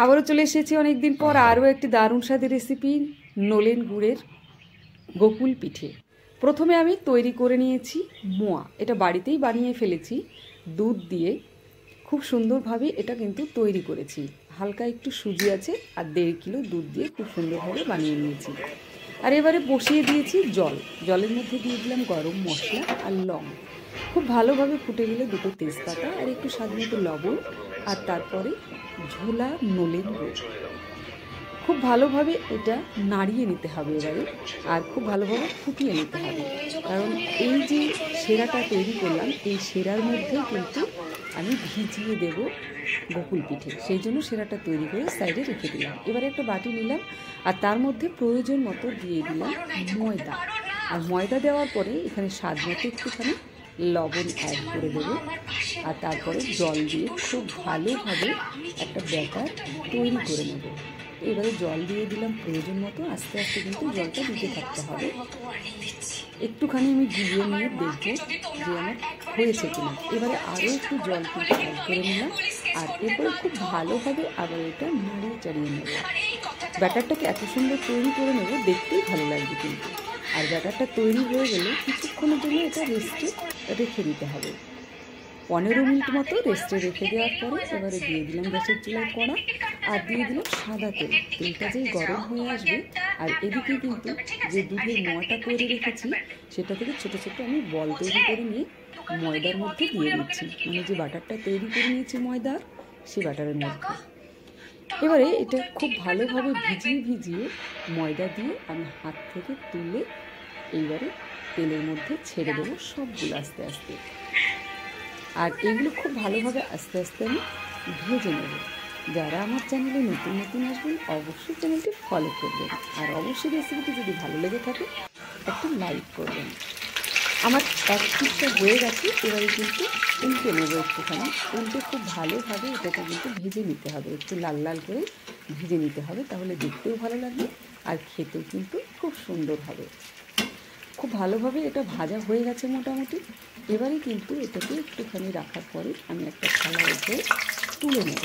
আবারও চলে এসেছি অনেকদিন পর আরও একটি দারুণ স্বাদের রেসিপি, নলেন গুড়ের গোকুল পিঠে। প্রথমে আমি তৈরি করে নিয়েছি মোয়া। এটা বাড়িতেই বানিয়ে ফেলেছি দুধ দিয়ে, খুব সুন্দরভাবে এটা কিন্তু তৈরি করেছি। হালকা একটু সুজি আছে আর 1.5 কিলো দুধ দিয়ে খুব সুন্দরভাবে বানিয়ে নিয়েছি। আর এবারে বসিয়ে দিয়েছি জল। জলের মধ্যে দিয়ে দিলাম গরম মশলা আর লং। খুব ভালোভাবে ফুটে গেলে 2টো তেজপাতা আর একটু স্বাদ মতো লবণ, আর তারপরে ঝোলা নলেন গুড়। খুব ভালোভাবে এটা নাড়িয়ে নিতে হবে এবারে, আর খুব ভালোভাবে ফুটিয়ে নিতে হবে। কারণ এই যে সেরাটা তৈরি করলাম, এই সেরার মধ্যেই কিন্তু আমি ভিজিয়ে দেব গোকুল পিঠে। সেই জন্য সেরাটা তৈরি করে সাইডে রেখে দিলাম। এবারে একটা বাটি নিলাম আর তার মধ্যে প্রয়োজন মতো দিয়ে দিলাম ময়দা। আর ময়দা দেওয়ার পরে এখানে স্বাদ মতো একটুখানি লবণ অ্যাড করে দেবো, আর তারপরে জল দিয়ে খুব ভালোভাবে একটা ব্যাটার তৈরি করে নেব। এবারে জল দিয়ে দিলাম প্রয়োজন মতো, আস্তে আস্তে কিন্তু জলটা দিতে থাকতে হবে। একটুখানি আমি গুলিয়ে নিয়ে দেখবো যে আমার হয়েছে কিনা। এবারে আরও একটু জল কিন্তু অ্যাড করে নিলাম, আর এরপরে খুব ভালোভাবে আবার এটা নাড়িয়ে চাড়িয়ে নেব। ব্যাটারটাকে এত সুন্দর তৈরি করে নেব, দেখতেই ভালো লাগবে কিন্তু। আর ব্যাটারটা তৈরি হয়ে গেলে কিছুক্ষণের জন্য এটা রেস্টে রেখে দিতে হবে। 15 মিনিট মতো রেস্টে রেখে দেওয়ার পরে এবারে দিয়ে দিলাম গ্যাসের চুলায় কড়া, আর দিয়ে দিলাম সাদা তেল। তেলটা যেই গরম হয়ে আসবে, আর এদিকে কিন্তু যে দুধের মোয়াটা করে রেখেছি সেটা থেকে ছোটো ছোটো আমি বল তৈরি করে নিয়ে ময়দার মধ্যে দিয়ে দিচ্ছি। মানে যে বাটারটা তৈরি করে নিয়েছি ময়দার, সেই বাটারের মধ্যে এবারে এটা খুব ভালোভাবে ভিজিয়ে ভিজিয়ে ময়দা দিয়ে আমি হাত থেকে তুলে এইবারে তেলের মধ্যে ছেড়ে দেবো সবগুলো আস্তে আস্তে। আর এগুলো খুব ভালোভাবে আস্তে আস্তে আমি ভেজে নেব। যারা আমার চ্যানেলে নতুন নতুন আসবেন অবশ্যই চ্যানেলটি ফলো করবেন, আর অবশ্যই রেসিপিটি যদি ভালো লেগে থাকে একটা লাইক করবেন। আমার এক পিঠটা হয়ে গেছে, এবারে কিন্তু উল্টে নেবো একটুখানি। উল্টে খুব ভালোভাবে এটাকে কিন্তু ভেজে নিতে হবে, একটু লাল লাল করে ভেজে নিতে হবে, তাহলে দেখতেও ভালো লাগবে আর খেতেও কিন্তু খুব সুন্দর হবে। খুব ভালোভাবে এটা ভাজা হয়ে গেছে মোটামুটি। এবারে কিন্তু এটাকে একটুখানি রাখার পরে আমি একটা থালার উপরে তুলে নেব,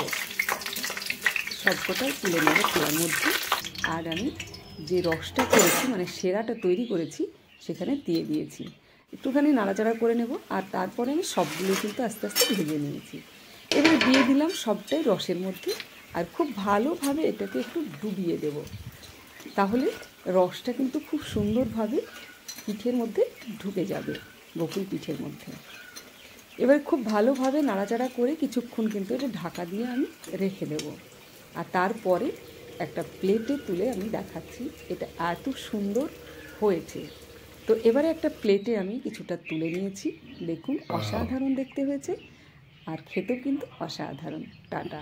সবকটাই তুলে নেব থালার মধ্যে। আর আমি যে রসটা করেছি, মানে সেরাটা তৈরি করেছি, সেখানে দিয়ে দিয়েছি। একটুখানি নাড়াচাড়া করে নেব, আর তারপরে আমি সবগুলো কিন্তু আস্তে আস্তে ভেজে নিয়েছি। এবারে দিয়ে দিলাম সবটাই রসের মধ্যে, আর খুব ভালোভাবে এটাকে একটু ডুবিয়ে দেব। তাহলে রসটা কিন্তু খুব সুন্দরভাবে পিঠের মধ্যে ঢুকে যাবে, গোকুল পিঠের মধ্যে। এবার খুব ভালোভাবে নাড়াচাড়া করে কিছুক্ষণ কিন্তু এটা ঢাকা দিয়ে আমি রেখে দেব। আর তারপরে একটা প্লেটে তুলে আমি দেখাচ্ছি এটা এত সুন্দর হয়েছে। তো এবারে একটা প্লেটে আমি কিছুটা তুলে নিয়েছি। দেখুন, অসাধারণ দেখতে হয়েছে, আর খেতেও কিন্তু অসাধারণ। টাটা।